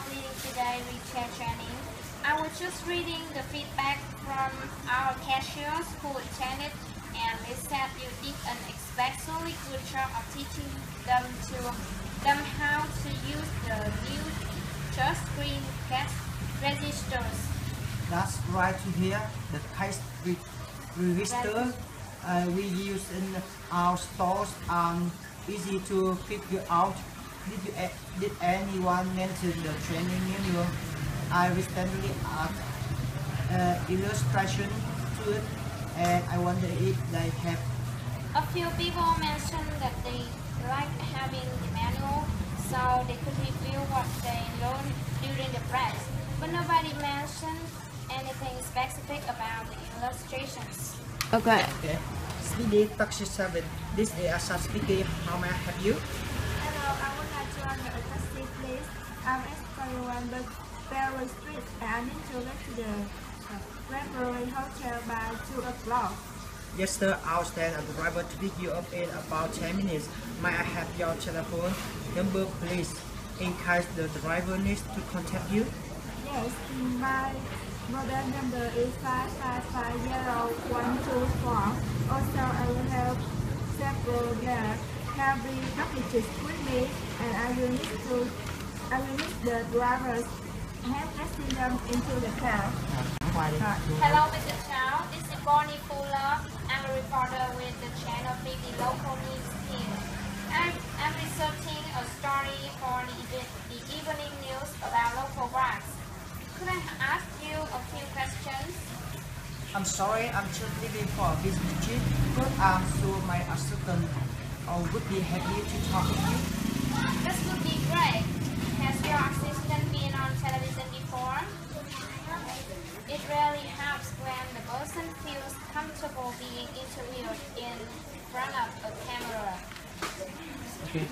of Leading Today Retail Training. I was just reading the feedback from our cashiers who attended, and they said you did an especially good job of teaching them how to use the new touchscreen cash registers. That's right to hear. The cash register we use in our stores are easy to figure out. Did anyone mention the training manual? I recently added illustration to it, and I wonder if they have. A few people mentioned that they like having the manual so they could review what they learned during the break, but nobody mentioned anything specific about the illustrations. Okay. Okay. Speedy Taxi 7. This is Asad speaking. How may I help you? Hello, I would like to order a taxi, please. I'm at 41 Berry Street and I need to get to the Raspberry Hotel by 2 o'clock. Yes, sir. I'll stand a driver to pick you up in about 10 minutes. May I have your telephone number, please, in case the driver needs to contact you? Yes, my model number is 5550124. Also, I will have several heavy packages with me, and I will need the drivers have placing them into the car. Hello, Mr. Chow. This is Bonnie Fuller. I'm a reporter with the Channel 50 Local News team. I'm researching a story for the evening news about local brands. Could I ask you a few questions? I'm sorry, I'm just leaving for a business trip, but I'm sure my assistant would be happy to talk with you. This would be great. Has your assistant been on television before? It really helps when the person feels comfortable being interviewed in front of a camera. Okay.